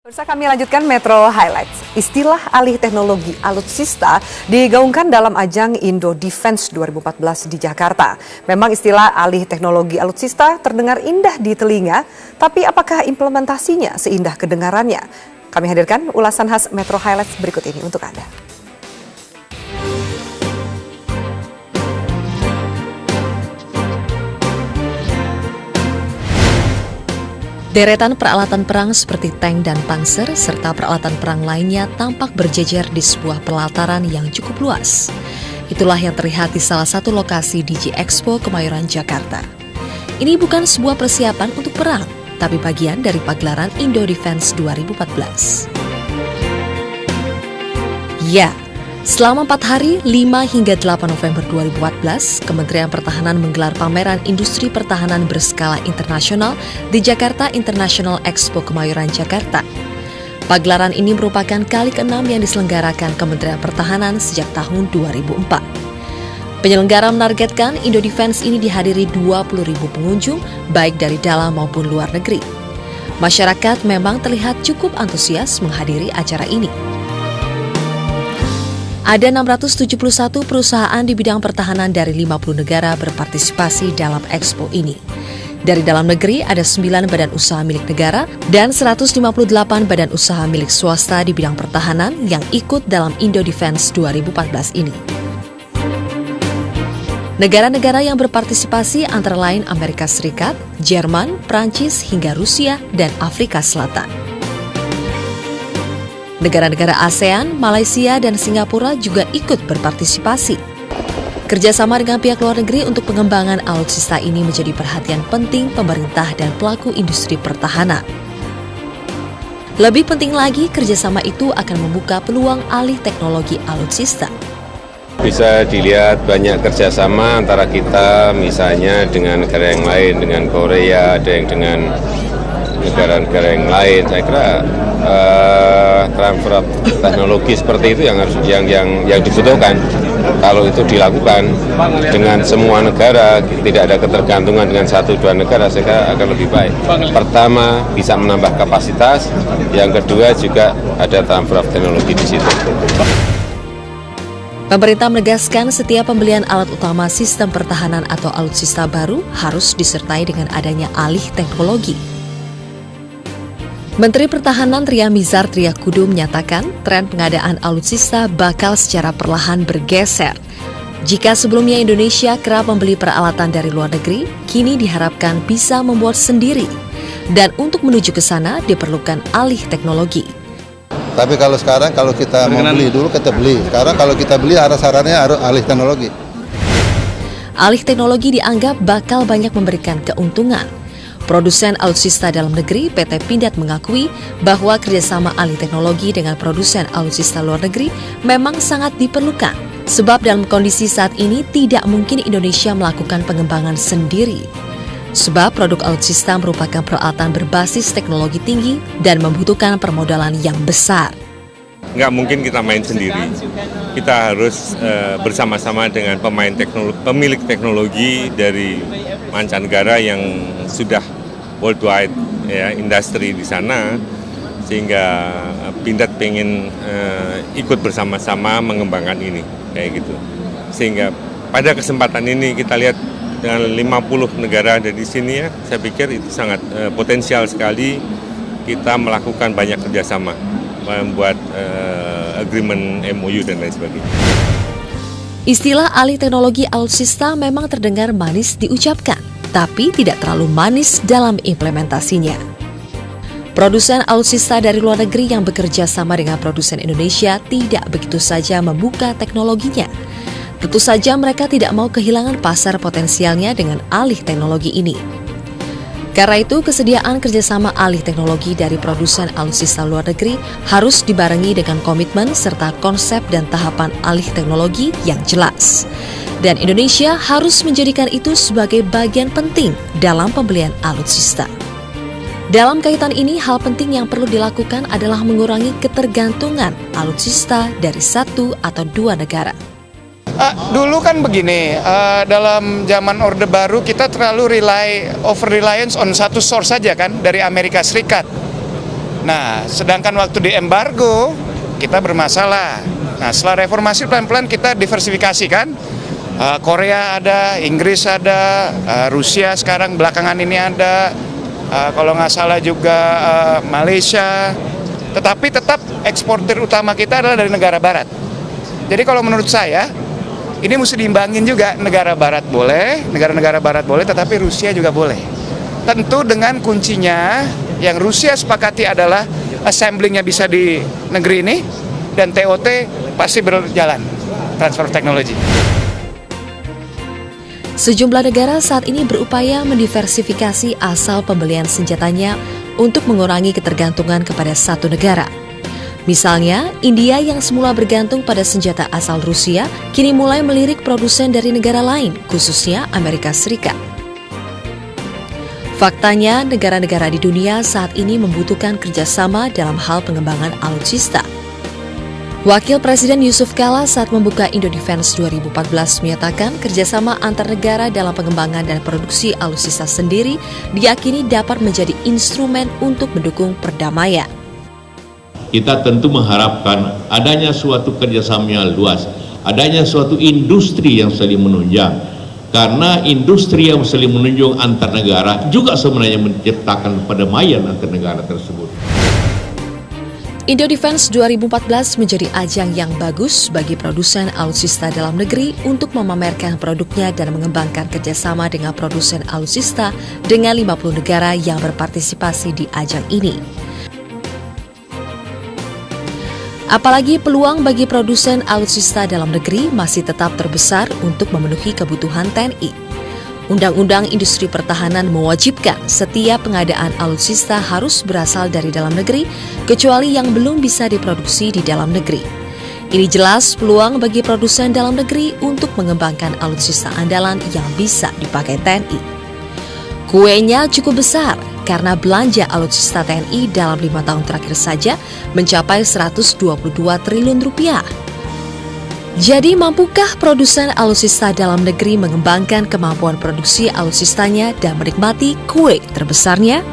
Pemirsa, kami lanjutkan Metro Highlights. Istilah alih teknologi alutsista digaungkan dalam ajang Indo Defense 2014 di Jakarta. Memang istilah alih teknologi alutsista terdengar indah di telinga, tapi apakah implementasinya seindah kedengarannya? Kami hadirkan ulasan khas Metro Highlights berikut ini untuk Anda. Deretan peralatan perang seperti tank dan panser serta peralatan perang lainnya tampak berjejer di sebuah pelataran yang cukup luas. Itulah yang terlihat di salah satu lokasi DG Expo Kemayoran, Jakarta. Ini bukan sebuah persiapan untuk perang, tapi bagian dari pagelaran Indo Defense 2014. Ya, selama 4 hari, 5 hingga 8 November 2014, Kementerian Pertahanan menggelar pameran industri pertahanan berskala internasional di Jakarta International Expo Kemayoran, Jakarta. Pagelaran ini merupakan kali ke-6 yang diselenggarakan Kementerian Pertahanan sejak tahun 2004. Penyelenggara menargetkan Indo Defense ini dihadiri 20.000 pengunjung, baik dari dalam maupun luar negeri. Masyarakat memang terlihat cukup antusias menghadiri acara ini. Ada 671 perusahaan di bidang pertahanan dari 50 negara berpartisipasi dalam expo ini. Dari dalam negeri ada 9 badan usaha milik negara dan 158 badan usaha milik swasta di bidang pertahanan yang ikut dalam Indo Defense 2014 ini. Negara-negara yang berpartisipasi antara lain Amerika Serikat, Jerman, Prancis hingga Rusia dan Afrika Selatan. Negara-negara ASEAN, Malaysia, dan Singapura juga ikut berpartisipasi. Kerjasama dengan pihak luar negeri untuk pengembangan alutsista ini menjadi perhatian penting pemerintah dan pelaku industri pertahanan. Lebih penting lagi, kerjasama itu akan membuka peluang alih teknologi alutsista. Bisa dilihat banyak kerjasama antara kita misalnya dengan negara yang lain, dengan Korea, ada yang dengan negara-negara yang lain. Saya kira transfer teknologi seperti itu yang harus yang dibutuhkan. Kalau itu dilakukan dengan semua negara, tidak ada ketergantungan dengan 1-2 negara, saya kira akan lebih baik. Pertama, bisa menambah kapasitas, yang kedua juga ada transfer teknologi di situ. Pemerintah menegaskan setiap pembelian alat utama sistem pertahanan atau alutsista baru harus disertai dengan adanya alih teknologi. Menteri Pertahanan Ria Mizar Triakudu menyatakan tren pengadaan alutsista bakal secara perlahan bergeser. Jika sebelumnya Indonesia kerap membeli peralatan dari luar negeri, kini diharapkan bisa membuat sendiri. Dan untuk menuju ke sana diperlukan alih teknologi. Tapi kalau sekarang kalau kita mau beli dulu kita beli. Sekarang kalau kita beli sarannya harus alih teknologi. Alih teknologi dianggap bakal banyak memberikan keuntungan. Produsen alutsista dalam negeri PT Pindad mengakui bahwa kerjasama alih teknologi dengan produsen alutsista luar negeri memang sangat diperlukan. Sebab dalam kondisi saat ini tidak mungkin Indonesia melakukan pengembangan sendiri. Sebab produk alutsista merupakan peralatan berbasis teknologi tinggi dan membutuhkan permodalan yang besar. Nggak mungkin kita main sendiri. Kita harus bersama-sama dengan pemilik teknologi dari mancanegara yang sudah worldwide ya, industri di sana, sehingga Pindad pengen ikut bersama-sama mengembangkan ini kayak gitu. Sehingga pada kesempatan ini kita lihat dengan 50 negara ada di sini ya, saya pikir itu sangat potensial sekali kita melakukan banyak kerjasama, membuat agreement MOU dan lain sebagainya. Istilah alih teknologi alutsista memang terdengar manis diucapkan, tapi tidak terlalu manis dalam implementasinya. Produsen alutsista dari luar negeri yang bekerja sama dengan produsen Indonesia tidak begitu saja membuka teknologinya. Tentu saja mereka tidak mau kehilangan pasar potensialnya dengan alih teknologi ini. Karena itu, kesediaan kerjasama alih teknologi dari produsen alutsista luar negeri harus dibarengi dengan komitmen serta konsep dan tahapan alih teknologi yang jelas. Dan Indonesia harus menjadikan itu sebagai bagian penting dalam pembelian alutsista. Dalam kaitan ini, hal penting yang perlu dilakukan adalah mengurangi ketergantungan alutsista dari 1 atau 2 negara. Dulu kan begini, dalam zaman Orde Baru kita terlalu over reliance on satu source saja kan, dari Amerika Serikat. Nah, sedangkan waktu di embargo, kita bermasalah. Nah, setelah reformasi pelan-pelan kita diversifikasi kan. Korea ada, Inggris ada, Rusia sekarang belakangan ini ada, kalau nggak salah juga Malaysia. Tetapi tetap eksportir utama kita adalah dari negara barat. Jadi kalau menurut saya, ini mesti diimbangin juga. Negara barat boleh, negara-negara barat boleh, tetapi Rusia juga boleh. Tentu dengan kuncinya yang Rusia sepakati adalah assemblingnya bisa di negeri ini, dan TOT pasti berjalan, transfer teknologi. Sejumlah negara saat ini berupaya mendiversifikasi asal pembelian senjatanya untuk mengurangi ketergantungan kepada satu negara. Misalnya, India yang semula bergantung pada senjata asal Rusia, kini mulai melirik produsen dari negara lain, khususnya Amerika Serikat. Faktanya, negara-negara di dunia saat ini membutuhkan kerjasama dalam hal pengembangan alutsista. Wakil Presiden Yusuf Kala saat membuka Indo Defense 2014 menyatakan kerjasama antar negara dalam pengembangan dan produksi alutsista sendiri diyakini dapat menjadi instrumen untuk mendukung perdamaian. Kita tentu mengharapkan adanya suatu kerjasama yang luas, adanya suatu industri yang saling menunjang. Karena industri yang saling menunjang antar negara juga sebenarnya menciptakan perdamaian antar negara tersebut. Indo Defense 2014 menjadi ajang yang bagus bagi produsen alutsista dalam negeri untuk memamerkan produknya dan mengembangkan kerjasama dengan produsen alutsista dengan 50 negara yang berpartisipasi di ajang ini. Apalagi peluang bagi produsen alutsista dalam negeri masih tetap terbesar untuk memenuhi kebutuhan TNI. Undang-Undang Industri Pertahanan mewajibkan setiap pengadaan alutsista harus berasal dari dalam negeri, kecuali yang belum bisa diproduksi di dalam negeri. Ini jelas peluang bagi produsen dalam negeri untuk mengembangkan alutsista andalan yang bisa dipakai TNI. Kuenya cukup besar karena belanja alutsista TNI dalam 5 tahun terakhir saja mencapai 122 triliun rupiah. Jadi mampukah produsen alutsista dalam negeri mengembangkan kemampuan produksi alutsistanya dan menikmati kue terbesarnya?